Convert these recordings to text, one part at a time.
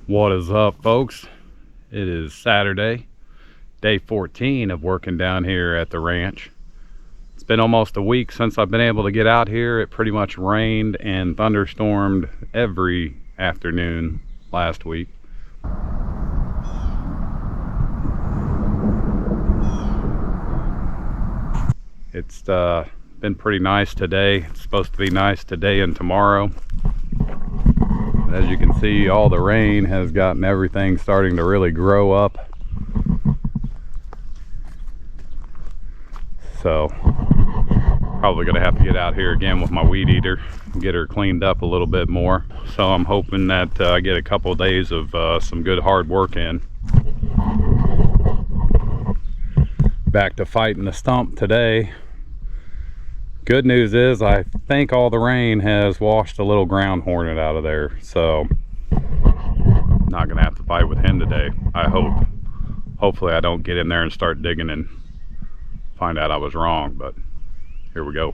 What is up, folks? It is Saturday, day 14 of working down here at the ranch. It's been almost a week since I've been able to get out here. It pretty much rained and thunderstormed every afternoon last week. It's been pretty nice today. It's supposed to be nice today and tomorrow. As you can see, all the rain has gotten everything starting to really grow up. So, probably gonna have to get out here again with my weed eater and get her cleaned up a little bit more. So I'm hoping that I get a couple of days of some good hard work in. Back to fighting the stump today. Good news is I think all the rain has washed a little ground hornet out of there, so not gonna have to fight with him today, I hope. Hopefully I don't get in there and start digging and find out I was wrong, but here we go.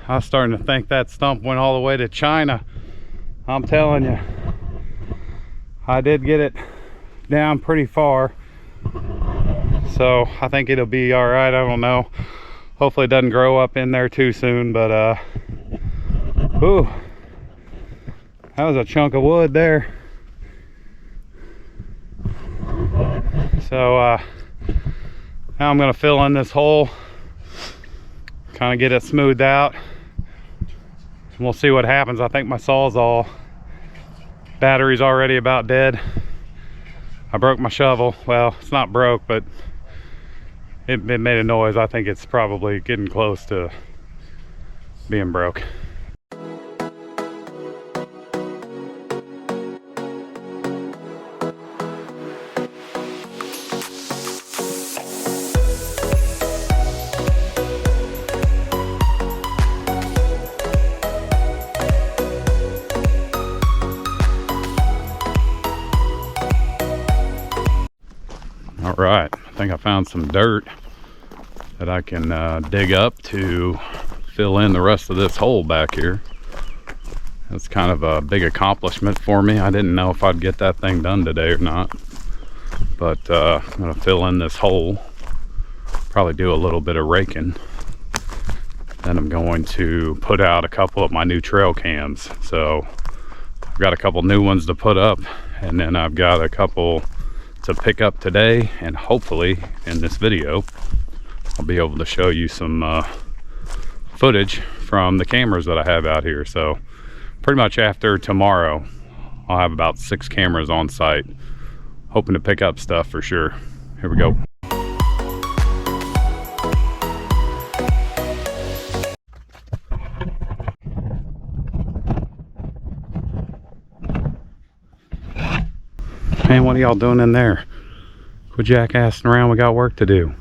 I was starting to think that stump went all the way to China. I'm telling you, I did get it down pretty far, so I think it'll be all right. I don't know, hopefully it doesn't grow up in there too soon, but ooh, that was a chunk of wood there. So now I'm gonna fill in this hole, kind of get it smoothed out. We'll see what happens. I think my Sawzall battery's already about dead. I broke my shovel. Well, it's not broke, but it made a noise. I think it's probably getting close to being broke. All right, I think I found some dirt that I can dig up to fill in the rest of this hole back here. That's kind of a big accomplishment for me. I didn't know if I'd get that thing done today or not, but I'm gonna fill in this hole, probably do a little bit of raking. Then I'm going to put out a couple of my new trail cams. So I've got a couple new ones to put up, and then I've got a couple to pick up today, and hopefully in this video I'll be able to show you some footage from the cameras that I have out here. So pretty much after tomorrow I'll have about 6 cameras on site, hoping to pick up stuff for sure. Here we go. Man, what are y'all doing in there? Quit jackassing around, we got work to do.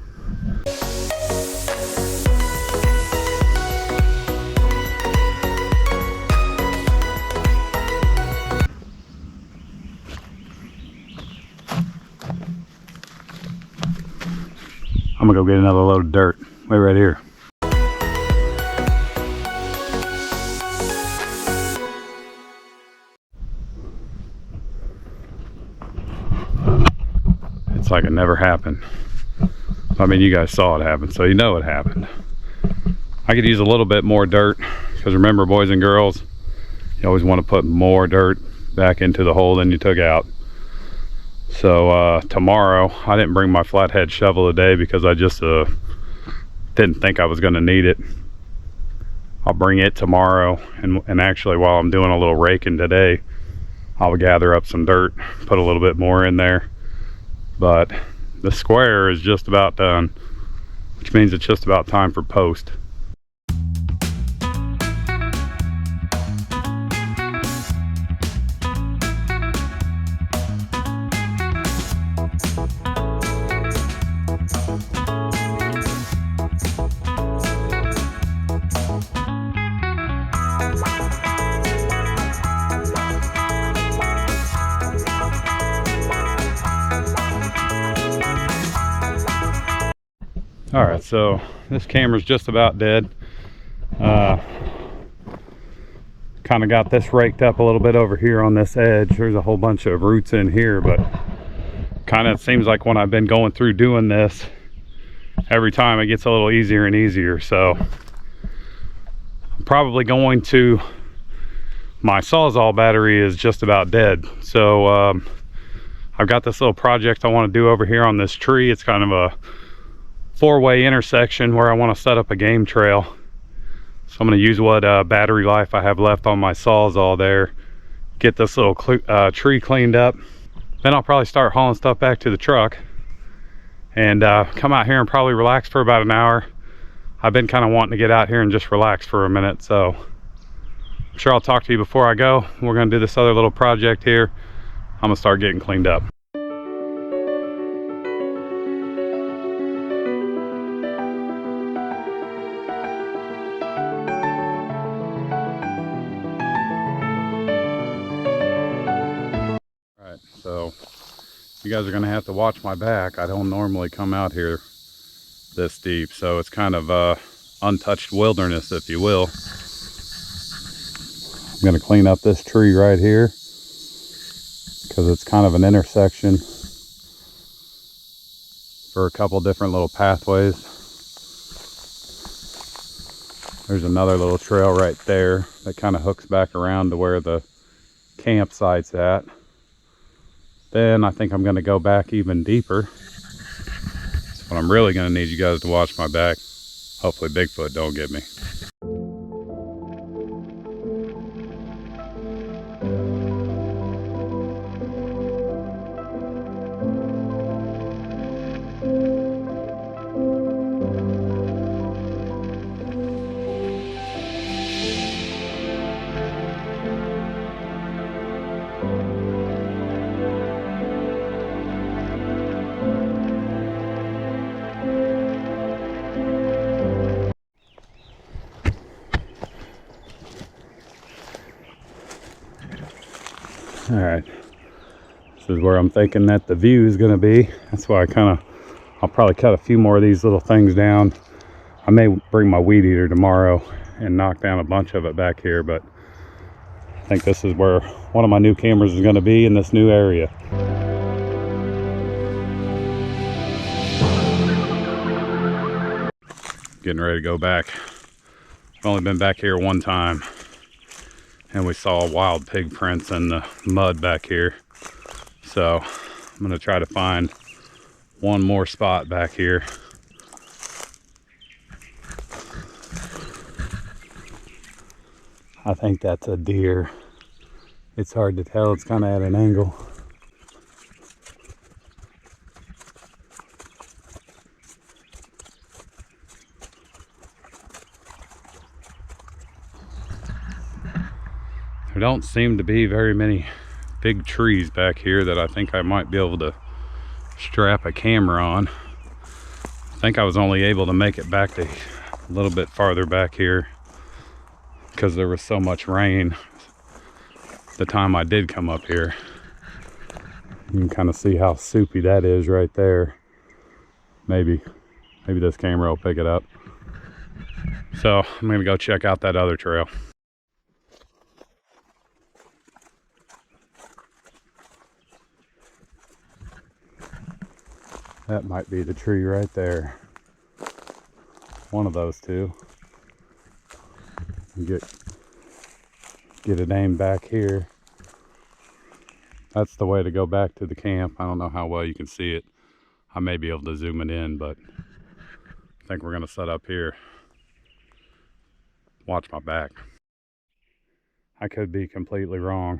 I'm gonna go get another load of dirt. Wait right here. It's like it never happened. I mean, you guys saw it happen, so you know it happened. I could use a little bit more dirt, because remember, boys and girls, you always want to put more dirt back into the hole than you took out. So tomorrow, I didn't bring my flathead shovel today because I just didn't think I was going to need it. I'll bring it tomorrow, and actually while I'm doing a little raking today, I'll gather up some dirt, put a little bit more in there. But the square is just about done, which means it's just about time for post. All right, so this camera's just about dead. Kind of got this raked up a little bit over here on this edge. There's a whole bunch of roots in here, but kind of seems like when I've been going through doing this, every time it gets a little easier and easier. So I'm probably going to, my Sawzall battery is just about dead. So I've got this little project I want to do over here on this tree. It's kind of a four-way intersection where I want to set up a game trail. So I'm going to use what battery life I have left on my Sawzall there, get this little tree cleaned up. Then I'll probably start hauling stuff back to the truck and come out here and probably relax for about an hour. I've been kind of wanting to get out here and just relax for a minute, so I'm sure I'll talk to you before I go. We're going to do this other little project here. I'm going to start getting cleaned up. So you guys are going to have to watch my back. I don't normally come out here this deep, so it's kind of untouched wilderness, if you will. I'm going to clean up this tree right here because it's kind of an intersection for a couple different little pathways. There's another little trail right there that kind of hooks back around to where the campsite's at. Then I think I'm going to go back even deeper. But I'm really going to need you guys to watch my back. Hopefully Bigfoot don't get me. All right, this is where I'm thinking that the view is going to be. That's why I'll probably cut a few more of these little things down. I may bring my weed eater tomorrow and knock down a bunch of it back here, but I think this is where one of my new cameras is going to be in this new area. Getting ready to go back. I've only been back here one time, and we saw wild pig prints in the mud back here. So I'm going to try to find one more spot back here. I think that's a deer. It's hard to tell, it's kind of at an angle. There don't seem to be very many big trees back here that I think I might be able to strap a camera on. I think I was only able to make it back to a little bit farther back here because there was so much rain the time I did come up here. You can kind of see how soupy that is right there. Maybe this camera will pick it up. So I'm gonna go check out that other trail. That might be the tree right there. One of those two. Get it aimed back here. That's the way to go back to the camp. I don't know how well you can see it. I may be able to zoom it in, but I think we're gonna set up here. Watch my back. I could be completely wrong.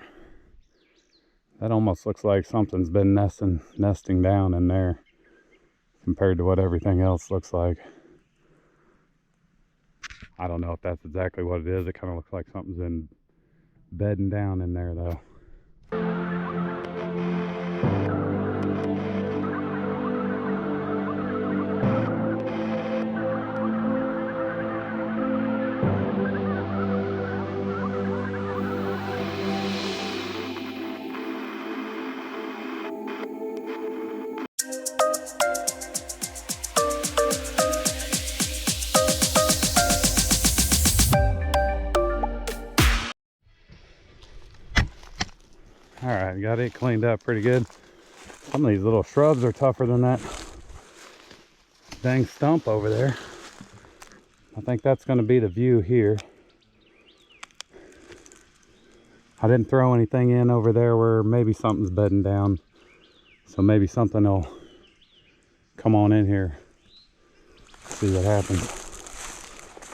That almost looks like something's been nesting down in there compared to what everything else looks like. I don't know if that's exactly what it is. It kind of looks like something's been bedding down in there though. All right, got it cleaned up pretty good. Some of these little shrubs are tougher than that dang stump over there. I think that's going to be the view here. I didn't throw anything in over there where maybe something's bedding down. So maybe something will come on in here. See what happens.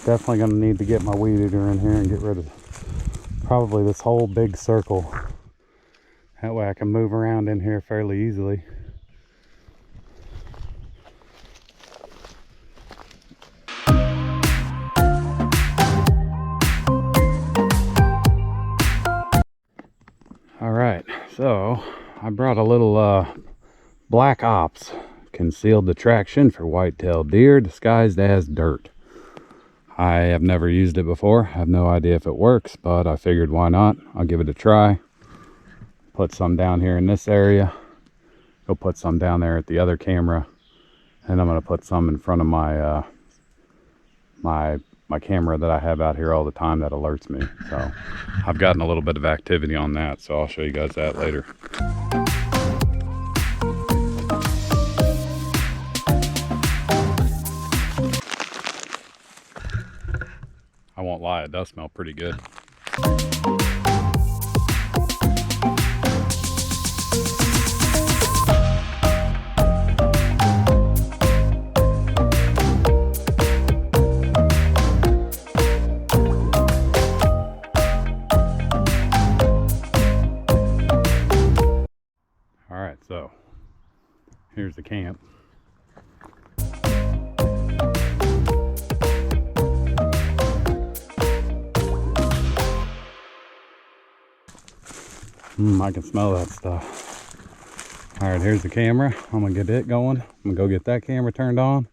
Definitely going to need to get my weed eater in here and get rid of probably this whole big circle. That way I can move around in here fairly easily. All right, so I brought a little black ops concealed attraction for whitetail deer disguised as dirt. I have never used it before. I have no idea if it works, but I figured why not? I'll give it a try. Put some down here in this area. Go put some down there at the other camera. And I'm going to put some in front of my my camera that I have out here all the time that alerts me. So I've gotten a little bit of activity on that, so I'll show you guys that later. I won't lie, it does smell pretty good. So here's the camp. I can smell that stuff. All right, here's the camera. I'm gonna get it going. I'm gonna go get that camera turned on,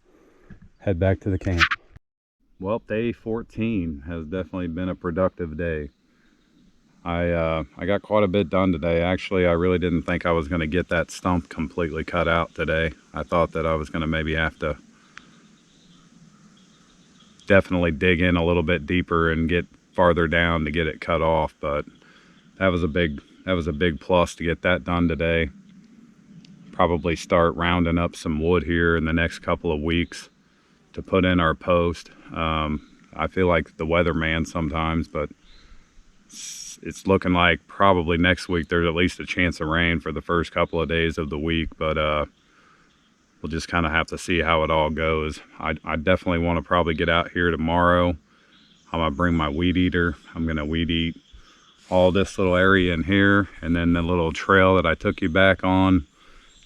head back to the camp. Well, day 14 has definitely been a productive day. I got quite a bit done today. Actually, I really didn't think I was going to get that stump completely cut out today. I thought that I was going to maybe have to definitely dig in a little bit deeper and get farther down to get it cut off, but that was a big plus to get that done today. Probably start rounding up some wood here in the next couple of weeks to put in our post. I feel like the weatherman sometimes, but it's looking like probably next week there's at least a chance of rain for the first couple of days of the week, but we'll just kind of have to see how it all goes. I definitely want to probably get out here tomorrow. I'm gonna bring my weed eater. I'm gonna weed eat all this little area in here, and then the little trail that I took you back on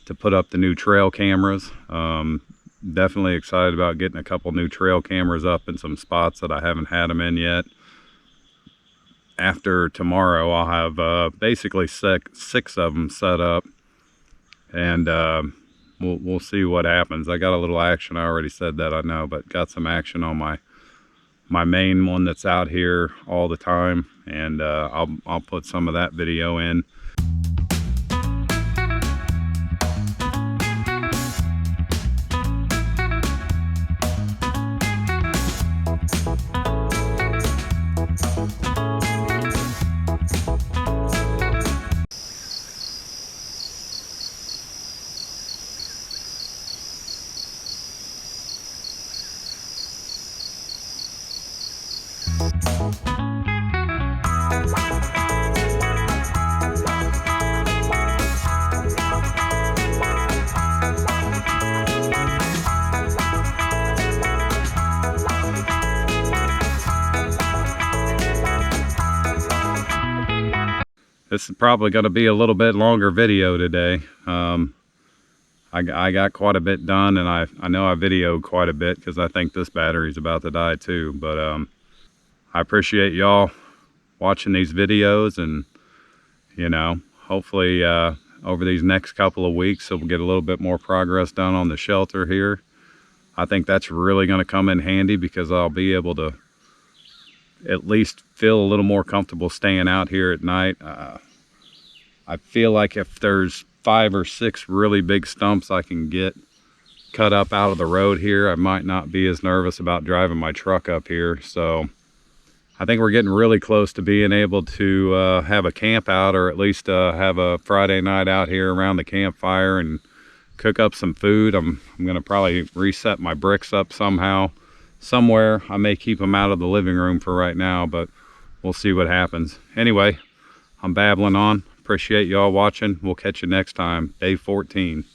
to put up the new trail cameras. Definitely excited about getting a couple new trail cameras up in some spots that I haven't had them in yet. after tomorrow, I'll have basically six of them set up, and we'll see what happens. I got a little action. I already said that, I know, but got some action on my main one that's out here all the time, and I'll put some of that video in. This is probably going to be a little bit longer video today. I got quite a bit done, and I know I videoed quite a bit because I think this battery's about to die too. But I appreciate y'all watching these videos, and you know, hopefully over these next couple of weeks we'll get a little bit more progress done on the shelter here. I think that's really going to come in handy because I'll be able to at least feel a little more comfortable staying out here at night. I feel like if there's 5 or 6 really big stumps I can get cut up out of the road here, I might not be as nervous about driving my truck up here. So I think we're getting really close to being able to have a camp out, or at least have a Friday night out here around the campfire and cook up some food. I'm gonna probably reset my bricks up somehow, somewhere. I may keep them out of the living room for right now, but we'll see what happens. Anyway, I'm babbling on. Appreciate y'all watching. We'll catch you next time. Day 14.